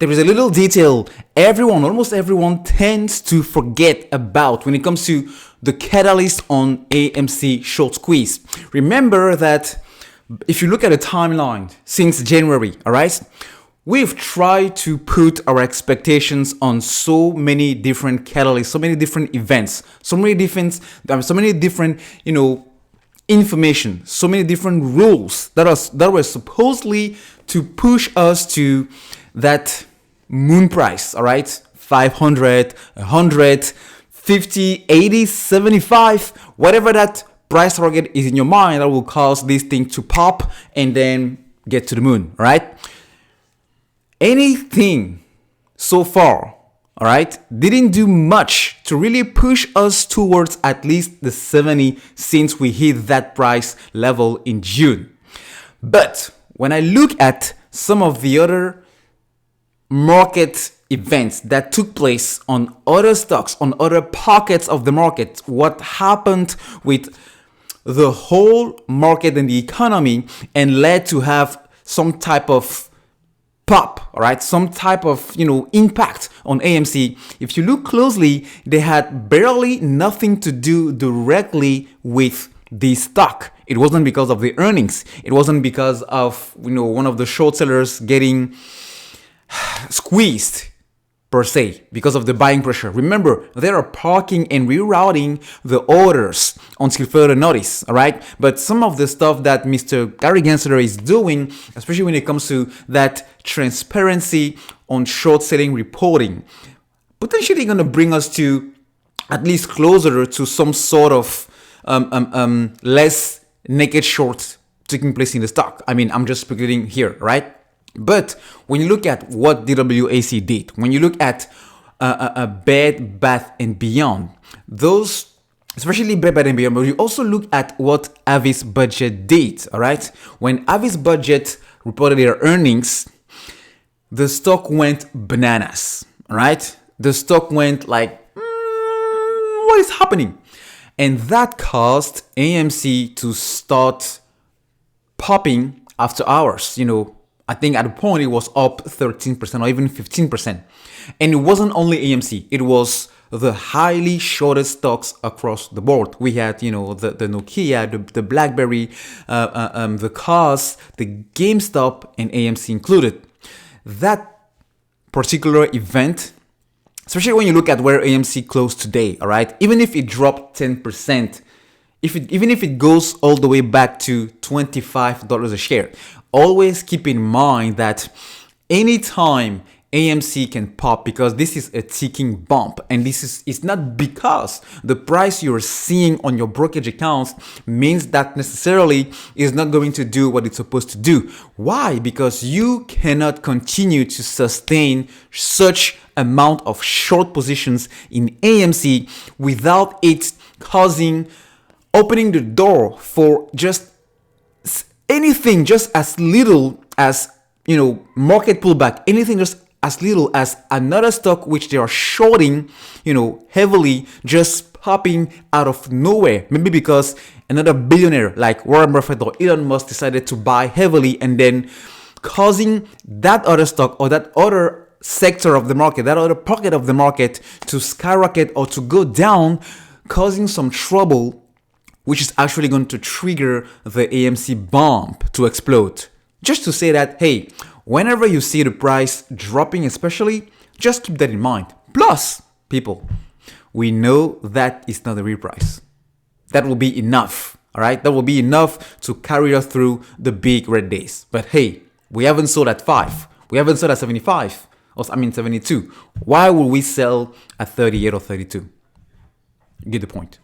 there is a little detail almost everyone tends to forget about when it comes to the catalyst on AMC short squeeze. Remember that if you look at a timeline since January, all right, we've tried to put our expectations on so many different catalysts, so many different events, so many different, information, so many different rules that were supposedly to push us to that moon price, all right? 500, 100, 50, 80, 75, whatever that price target is in your mind that will cause this thing to pop and then get to the moon, all right? Anything so far, all right, didn't do much to really push us towards at least the 70 since we hit that price level in June. But when I look at some of the other market events that took place on other stocks, on other pockets of the market, what happened with the whole market and the economy and led to have some type of pop, all right, some type of impact on AMC. If you look closely, they had barely nothing to do directly with the stock. It wasn't because of the earnings. It wasn't because of one of the short sellers getting squeezed per se because of the buying pressure. Remember, they are parking and rerouting the orders until further notice, all right? But some of the stuff that Mr. Gary Gensler is doing, especially when it comes to that transparency on short selling reporting, potentially going to bring us to at least closer to some sort of less naked short taking place in the stock. I mean, I'm just speculating here, right? But when you look at what DWAC did, when you look at Bed Bath and Beyond, those, especially Bed Bath and Beyond, but you also look at what Avis Budget did, all right? When Avis Budget reported their earnings, the stock went bananas, all right? The stock went like, what is happening? And that caused AMC to start popping after hours, I think at a point it was up 13% or even 15%. And it wasn't only AMC, it was the highly shorted stocks across the board. We had, the Nokia, the BlackBerry, the cars, the GameStop, and AMC included. That particular event, especially when you look at where AMC closed today, all right, even if it dropped 10%, even if it goes all the way back to $25 a share, always keep in mind that anytime AMC can pop, because this is a ticking bump, and it's not because the price you're seeing on your brokerage accounts means that necessarily is not going to do what it's supposed to do. Why? Because you cannot continue to sustain such amount of short positions in AMC without it opening the door for just anything, just as little as market pullback, anything just as little as another stock which they are shorting, heavily, just popping out of nowhere. Maybe because another billionaire like Warren Buffett or Elon Musk decided to buy heavily, and then causing that other stock or that other sector of the market, that other pocket of the market to skyrocket or to go down, causing some trouble, which is actually going to trigger the AMC bump to explode. Just to say that, hey, whenever you see the price dropping especially, just keep that in mind. Plus, people, we know that it's not the real price. That will be enough, all right? That will be enough to carry us through the big red days. But hey, we haven't sold at 5. We haven't sold at 75. 72. Why would we sell at 38 or 32? You get the point.